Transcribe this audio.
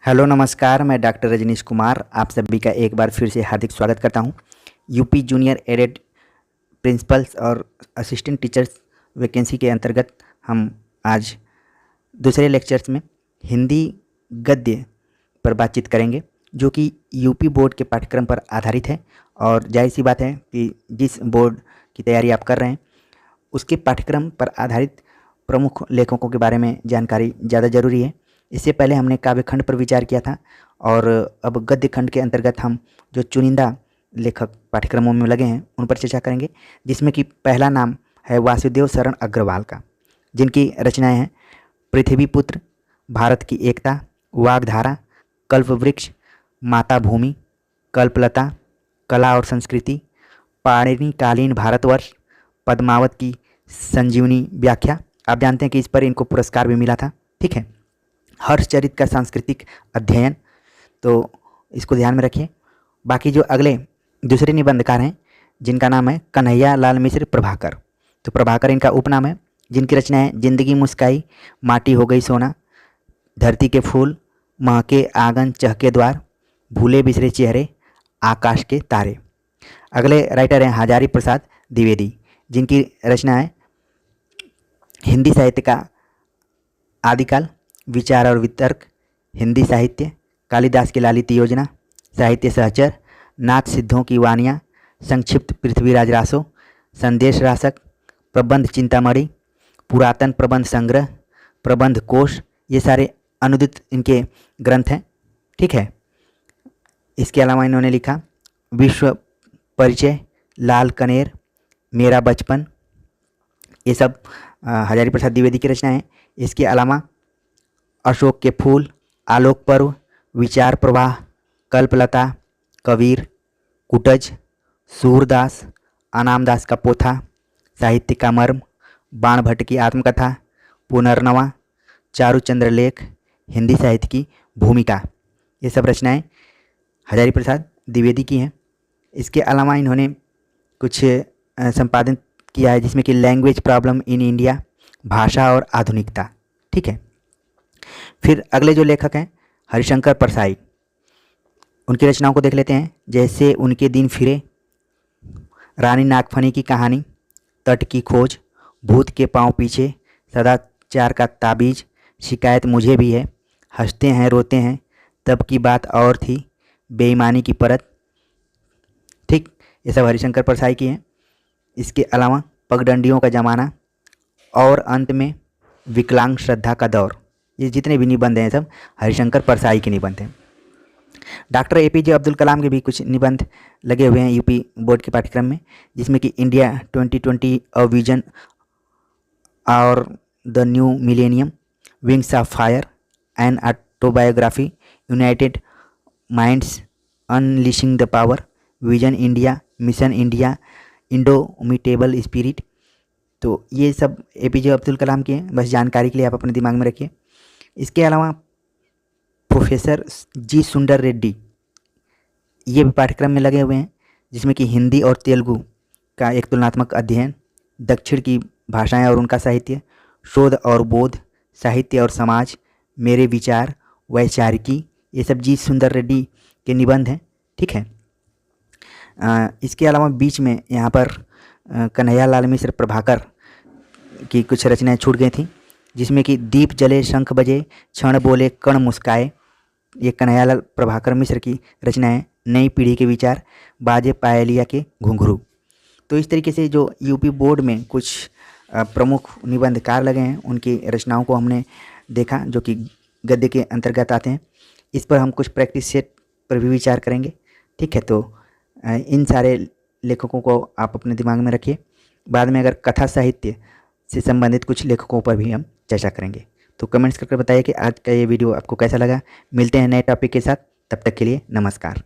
Hello नमस्कार, मैं doctor Rajneesh Kumar आप सभी का एक बार फिर से हार्दिक स्वागत करता हूं। यूपी जूनियर एडेड प्रिंसिपल्स और असिस्टेंट टीचर्स वैकेंसी के अंतर्गत हम आज दूसरे लेक्चर्स में हिंदी गद्य पर बातचीत करेंगे, जो कि यूपी बोर्ड के पाठ्यक्रम पर आधारित है। और जाहिर सी बात है कि जिस बोर्ड की तैयारी आप कर रहे हैं उसके पाठ्यक्रम पर आधारित प्रमुख लेखकों के बारे में जानकारी ज़्यादा ज़रूरी है। इससे पहले हमने काव्य खंड पर विचार किया था और अब गद्य खंड के अंतर्गत हम जो चुनिंदा लेखक पाठ्यक्रमों में लगे हैं उन पर चर्चा करेंगे, जिसमें कि पहला नाम है वासुदेव शरण अग्रवाल का, जिनकी रचनाएं हैं पृथ्वीपुत्र, भारत की एकता, वाग्धारा, कल्पवृक्ष, माता भूमि, कल्पलता, कला और संस्कृति, पाणिनिकालीन भारतवर्ष, पद्मावत की संजीवनी व्याख्या। आप जानते हैं कि इस पर इनको पुरस्कार भी मिला था। ठीक है, हर्षचरित का सांस्कृतिक अध्ययन, तो इसको ध्यान में रखिए। बाकी जो अगले दूसरे निबंधकार हैं जिनका नाम है कन्हैया लाल मिश्र प्रभाकर, तो प्रभाकर इनका उपनाम है, जिनकी रचनाएं जिंदगी मुस्काई, माटी हो गई सोना, धरती के फूल, महके आंगन चहके द्वार, भूले बिसरे चेहरे, आकाश के तारे। अगले राइटर हैं हजारी प्रसाद द्विवेदी, जिनकी रचना है हिंदी साहित्य का आदिकाल, विचार और वितर्क, हिंदी साहित्य, कालिदास की लालित योजना, साहित्य सहचर, नाथ सिद्धों की वानियाँ, संक्षिप्त पृथ्वीराज रासो, संदेश रासक, प्रबंध चिंतामणि, पुरातन प्रबंध संग्रह, प्रबंध कोश, ये सारे अनुदित इनके ग्रंथ हैं। ठीक है, इसके अलावा इन्होंने लिखा विश्व परिचय, लाल कनेर, मेरा बचपन, ये सब हजारी प्रसाद द्विवेदी की रचना है। इसके अलावा अशोक के फूल, आलोक पर्व, विचार प्रवाह, कल्पलता, कबीर, कुटज, सूरदास, अनामदास का पोथा, साहित्य का मर्म, बाण भट्ट की आत्मकथा, पुनर्नवा, चारुचंद्र लेख, हिंदी साहित्य की भूमिका, ये सब रचनाएं हजारी प्रसाद द्विवेदी की हैं। इसके अलावा इन्होंने कुछ संपादन किया है, जिसमें कि लैंग्वेज प्रॉब्लम इन इंडिया, भाषा और आधुनिकता। ठीक है, फिर अगले जो लेखक हैं हरिशंकर परसाई, उनकी रचनाओं को देख लेते हैं। जैसे उनके दिन फिरे, रानी नागफनी की कहानी, तट की खोज, भूत के पांव पीछे, सदाचार का ताबीज, शिकायत मुझे भी है, हंसते हैं रोते हैं, तब की बात और थी, बेईमानी की परत। ठीक, ये सब हरिशंकर परसाई की हैं। इसके अलावा पगडंडियों का ज़माना और अंत में विकलांग श्रद्धा का दौर, ये जितने भी निबंध हैं सब हरिशंकर परसाई के निबंध हैं। डॉक्टर एपीजे अब्दुल कलाम के भी कुछ निबंध लगे हुए हैं यूपी बोर्ड के पाठ्यक्रम में, जिसमें कि इंडिया 2020 अ विजन और the new millennium, wings of fire, an autobiography, United minds, unleashing the power, vision India, mission India, indomitable spirit. तो ये सब एपीजे अब्दुल कलाम के हैं, बस जानकारी के लिए आप अपने दिमाग में रखिए। इसके अलावा प्रोफेसर जी सुंदर रेड्डी, ये भी पाठ्यक्रम में लगे हुए हैं, जिसमें कि हिंदी और तेलुगु का एक तुलनात्मक अध्ययन, दक्षिण की भाषाएं और उनका साहित्य, शोध और बोध, साहित्य और समाज, मेरे विचार, वैचारिकी, ये सब जी सुंदर रेड्डी के निबंध हैं। ठीक है, इसके अलावा बीच में यहाँ पर कन्हैया लाल मिश्र प्रभाकर की कुछ रचनाएं छूट गई थी, जिसमें कि दीप जले शंख बजे, क्षण बोले कण मुस्काए, ये कन्हैया लाल प्रभाकर मिश्र की रचनाएं, नई पीढ़ी के विचार, बाजे पायलिया के घुंघरू। तो इस तरीके से जो यूपी बोर्ड में कुछ प्रमुख निबंधकार लगे हैं उनकी रचनाओं को हमने देखा, जो कि गद्य के अंतर्गत आते हैं। इस पर हम कुछ प्रैक्टिस सेट पर भी विचार करेंगे। ठीक है, तो इन सारे लेखकों को आप अपने दिमाग में रखिए। बाद में अगर कथा साहित्य से संबंधित कुछ लेखकों पर भी हम चर्चा करेंगे। तो कमेंट्स करके बताइए कि आज का ये वीडियो आपको कैसा लगा। मिलते हैं नए टॉपिक के साथ, तब तक के लिए नमस्कार।